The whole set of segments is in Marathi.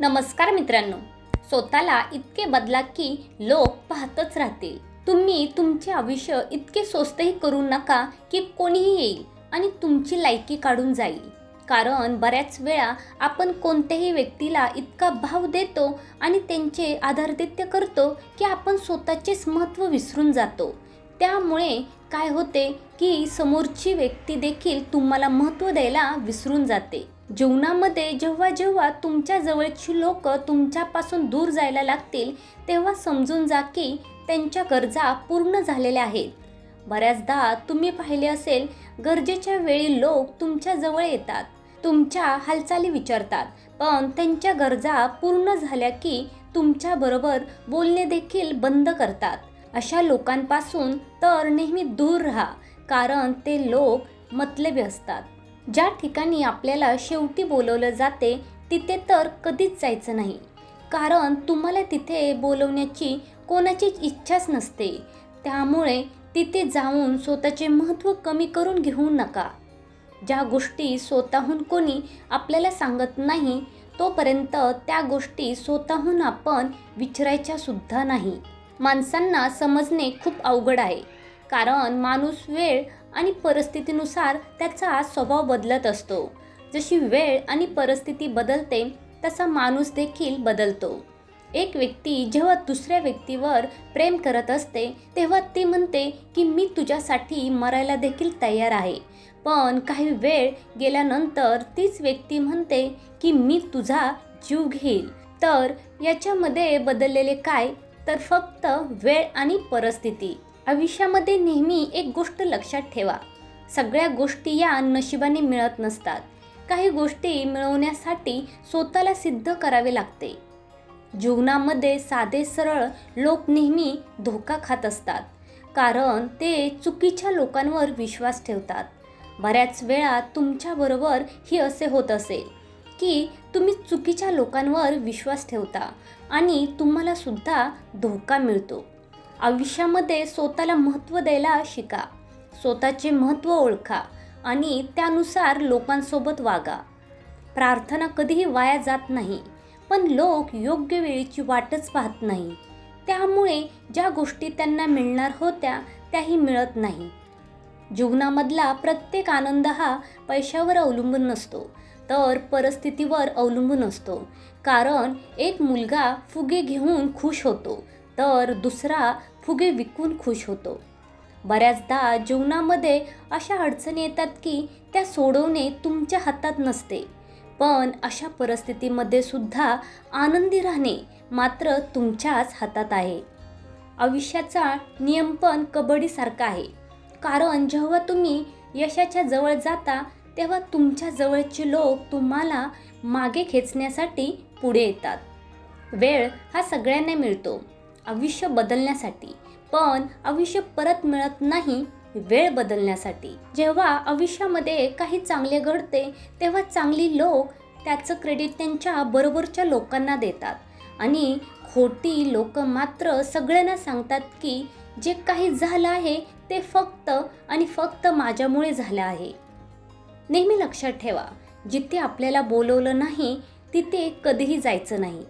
नमस्कार मित्रांनो. स्वतःला इतके बदला की लोक पाहतच राहतील. तुम्ही तुमचे आयुष्य इतके स्वस्तही करू नका की कोणीही येईल आणि तुमची लायकी काढून जाईल. कारण बऱ्याच वेळा आपण कोणत्याही व्यक्तीला इतका भाव देतो आणि त्यांचे आदरातिथ्य करतो की आपण स्वतःचेच महत्त्व विसरून जातो. त्यामुळे काय होते की समोरची व्यक्ती देखील तुम्हाला महत्त्व द्यायला विसरून जाते. जीवनामध्ये जेव्हा जेव्हा तुमच्या जवळची लोक तुमच्यापासून दूर जायला लागतील तेव्हा समजून जा की त्यांच्या गरजा पूर्ण झालेल्या आहेत. बऱ्याचदा तुम्ही पाहिले असेल, गरजेच्या वेळी लोक तुमच्या जवळ येतात, तुमच्या हालचाली विचारतात, पण त्यांच्या गरजा पूर्ण झाल्या की तुमच्याबरोबर बोलणे देखील बंद करतात. अशा लोकांपासून तर नेहमी दूर राहा, कारण ते लोक मतलबी असतात. ज्या ठिकाणी आपल्याला शेवटी बोलवलं जाते तिथे तर कधीच जायचं नाही, कारण तुम्हाला तिथे बोलवण्याची कोणाचीच इच्छाच नसते. त्यामुळे तिथे जाऊन स्वतःचे महत्त्व कमी करून घेऊ नका. ज्या गोष्टी स्वतःहून कोणी आपल्याला सांगत नाही तोपर्यंत त्या गोष्टी स्वतःहून आपण विचारायच्या सुद्धा नाही. माणसांना समजणे खूप अवघड आहे, कारण माणूस वेळ आणि परिस्थितीनुसार त्याचा स्वभाव बदलत असतो. जशी वेळ आणि परिस्थिती बदलते तसा माणूस देखील बदलतो. एक व्यक्ती जेव्हा दुसऱ्या व्यक्तीवर प्रेम करत असते तेव्हा ती म्हणते की मी तुझ्यासाठी मरायला देखील तयार आहे, पण काही वेळ गेल्यानंतर तीच व्यक्ती म्हणते की मी तुझा जीव घेईल. तर याच्यामध्ये बदललेले काय, तर फक्त वेळ आणि परिस्थिती. आयुष्यामध्ये नेहमी एक गोष्ट लक्षात ठेवा, सगळ्या गोष्टी या नशिबाने मिळत नसतात. काही गोष्टी मिळवण्यासाठी स्वतःला सिद्ध करावे लागते. जीवनामध्ये साधे सरळ लोक नेहमी धोका खात असतात, कारण ते चुकीच्या लोकांवर विश्वास ठेवतात. बऱ्याच वेळा तुमच्याबरोबर ही असे होत असेल की तुम्ही चुकीच्या लोकांवर विश्वास ठेवता आणि तुम्हाला सुद्धा धोका मिळतो. आयुष्यामध्ये स्वतःला महत्त्व द्यायला शिका. स्वतःचे महत्त्व ओळखा आणि त्यानुसार लोकांसोबत वागा. प्रार्थना कधीही वाया जात नाही, पण लोक योग्य वेळेची वाटच पाहत नाही. त्यामुळे ज्या गोष्टी त्यांना मिळणार होत्या त्याही मिळत नाही. जीवनामधला प्रत्येक आनंद हा पैशावर अवलंबून नसतो, तर परिस्थितीवर अवलंबून असतो. कारण एक मुलगा फुगे घेऊन खुश होतो, तर दुसरा फुगे विकून खुश होतो. बऱ्याचदा जीवनामध्ये अशा अडचणी येतात की त्या सोडवणे तुमच्या हातात नसते, पण अशा परिस्थितीमध्ये सुद्धा आनंदी राहणे मात्र तुमच्याच हातात आहे. आयुष्याचा नियम पण कबड्डीसारखा आहे, कारण जेव्हा तुम्ही यशाच्या जवळ जाता तेव्हा तुमच्या जवळचे लोक तुम्हाला मागे खेचण्यासाठी पुढे येतात. वेळ हा सगळ्यांना मिळतो आयुष्य बदलण्यासाठी, पण आयुष्य परत मिळत नाही वेळ बदलण्यासाठी. जेव्हा आयुष्यामध्ये काही चांगले घडते तेव्हा चांगली लोक त्याचं क्रेडिट त्यांच्या बरोबरच्या लोकांना देतात आणि खोटी लोक मात्र सगळ्यांना सांगतात की जे काही झालं आहे ते फक्त आणि फक्त माझ्यामुळे झालं आहे. नेहमी लक्षात ठेवा, जिथे आपल्याला बोलवलं नाही तिथे कधीही जायचं नाही.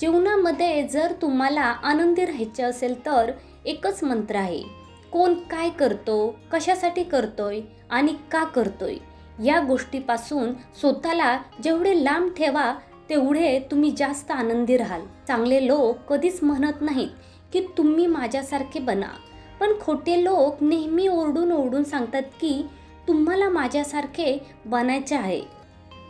जीवनामध्ये जर तुम्हाला आनंदी राहायचे असेल तर एकच मंत्र आहे, कोण काय करतो, कशासाठी करतोय आणि का करतोय या गोष्टीपासून स्वतःला जेवढे लांब ठेवा तेवढे तुम्ही जास्त आनंदी राहाल. चांगले लोक कधीच म्हणत नाहीत की तुम्ही माझ्यासारखे बना, पण खोटे लोक नेहमी ओरडून ओरडून सांगतात की तुम्हाला माझ्यासारखे बनायचे आहे.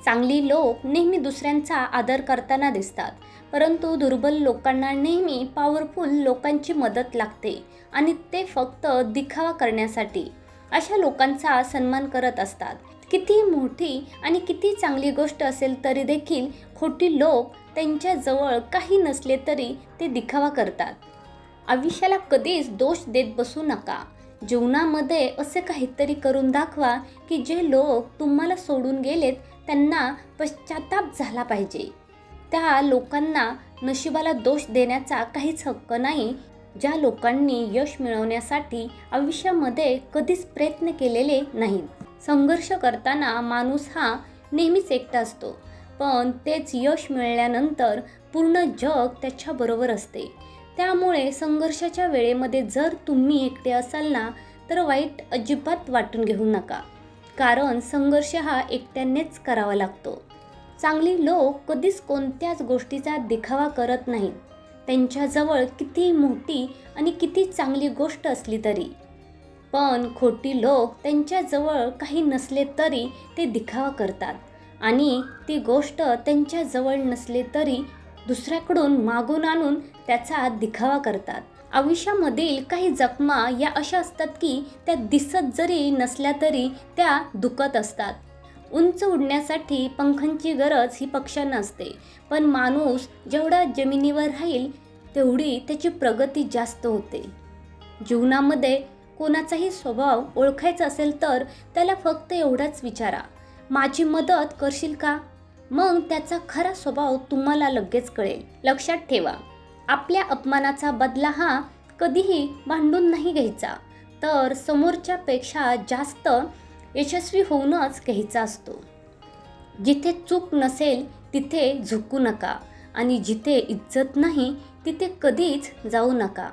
चांगली लोक नेहमी दुसऱ्यांचा आदर करताना दिसतात, परंतु दुर्बल लोकांना नेहमी पॉवरफुल लोकांची मदत लागते आणि ते फक्त दिखावा करण्यासाठी अशा लोकांचा सन्मान करत असतात. किती मोठी आणि किती चांगली गोष्ट असेल तरी देखील खोटी लोक त्यांच्याजवळ काही नसले तरी ते दिखावा करतात. आयुष्याला कधीच दोष देत बसू नका. जीवनामध्ये असे काहीतरी करून दाखवा की जे लोक तुम्हाला सोडून गेलेत त्यांना पश्चाताप झाला पाहिजे. त्या लोकांना नशिबाला दोष देण्याचा काहीच हक्क नाही, ज्या लोकांनी यश मिळवण्यासाठी आयुष्यामध्ये कधीच प्रयत्न केलेले नाहीत. संघर्ष करताना माणूस हा नेहमीच एकटा असतो, पण तेच यश मिळाल्यानंतर पूर्ण जग त्याच्याबरोबर असते. त्यामुळे संघर्षाच्या वेळेमध्ये जर तुम्ही एकटे असाल ना, तर वाईट अजिबात वाटून घेऊ नका, कारण संघर्ष हा एकट्यानेच करावा लागतो. चांगली लोक कधीच कोणत्याच गोष्टीचा दिखावा करत नाहीत, त्यांच्याजवळ किती मोठी आणि किती चांगली गोष्ट असली तरी. पण खोटी लोक त्यांच्याजवळ काही नसले तरी ते दिखावा करतात आणि ती गोष्ट त्यांच्याजवळ नसले तरी दुसऱ्याकडून मागून आणून त्याचा दिखावा करतात. आयुष्यामधील काही जखमा या अशा असतात की त्या दिसत जरी नसल्या तरी त्या दुखत असतात. उंच उडण्यासाठी पंखांची गरज ही पक्ष्यांना असते, पण माणूस जेवढा जमिनीवर राहील तेवढी त्याची प्रगती जास्त होते. जीवनामध्ये कोणाचाही स्वभाव ओळखायचा असेल तर त्याला फक्त एवढाच विचारा, माझी मदत करशील का? मग त्याचा खरा स्वभाव तुम्हाला लगेच कळेल. लक्षात ठेवा, आपल्या अपमानाचा बदला हा कधीही भांडून नाही घ्यायचा, तर समोरच्यापेक्षा जास्त यशस्वी होऊनच घ्यायचा असतो. जिथे चूक नसेल तिथे झुकू नका आणि जिथे इज्जत नाही तिथे कधीच जाऊ नका.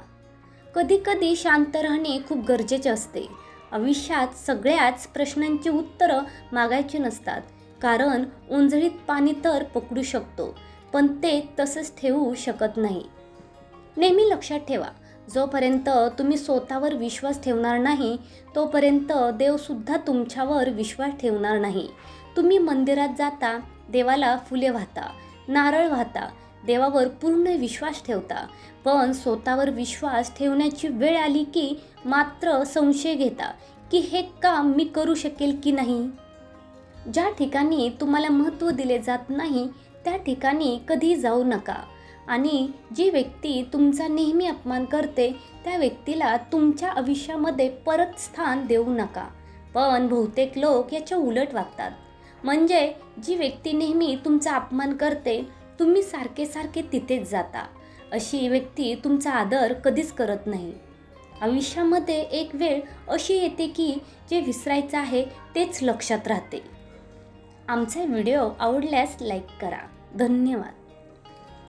कधी कधी शांत राहणे खूप गरजेचे असते. आयुष्यात सगळ्याच प्रश्नांची उत्तरं मागायची नसतात, कारण ओंजळीत पाणी तर पकडू शकतो, पण ते तसंच ठेवू शकत नाही. नेहमी लक्षात ठेवा, जोपर्यंत तुम्ही स्वतःवर विश्वास ठेवणार नाही तोपर्यंत देवसुद्धा तुमच्यावर विश्वास ठेवणार नाही. तुम्ही मंदिरात जाता, देवाला फुले वाहता, नारळ वाहता, देवावर पूर्ण विश्वास ठेवता, पण स्वतःवर विश्वास ठेवण्याची वेळ आली की मात्र संशय घेता की हे काम मी करू शकेल की नाही. ज्या ठिकाणी तुम्हाला महत्त्व दिले जात नाही त्या ठिकाणी कधी जाऊ नका आणि जी व्यक्ती तुमचा नेहमी अपमान करते त्या व्यक्तीला तुमच्या आयुष्यामध्ये परत स्थान देऊ नका. पण बहुतेक लोक याच्या उलट वागतात. म्हणजे जी व्यक्ती नेहमी तुमचा अपमान करते तुम्ही सारखे सारखे तिथेच जाता, अशी व्यक्ती तुमचा आदर कधीच करत नाही. आयुष्यामध्ये एक वेळ अशी येते की जे विसरायचं आहे तेच लक्षात राहते. आमचा व्हिडिओ आवडल्यास लाईक करा. धन्यवाद.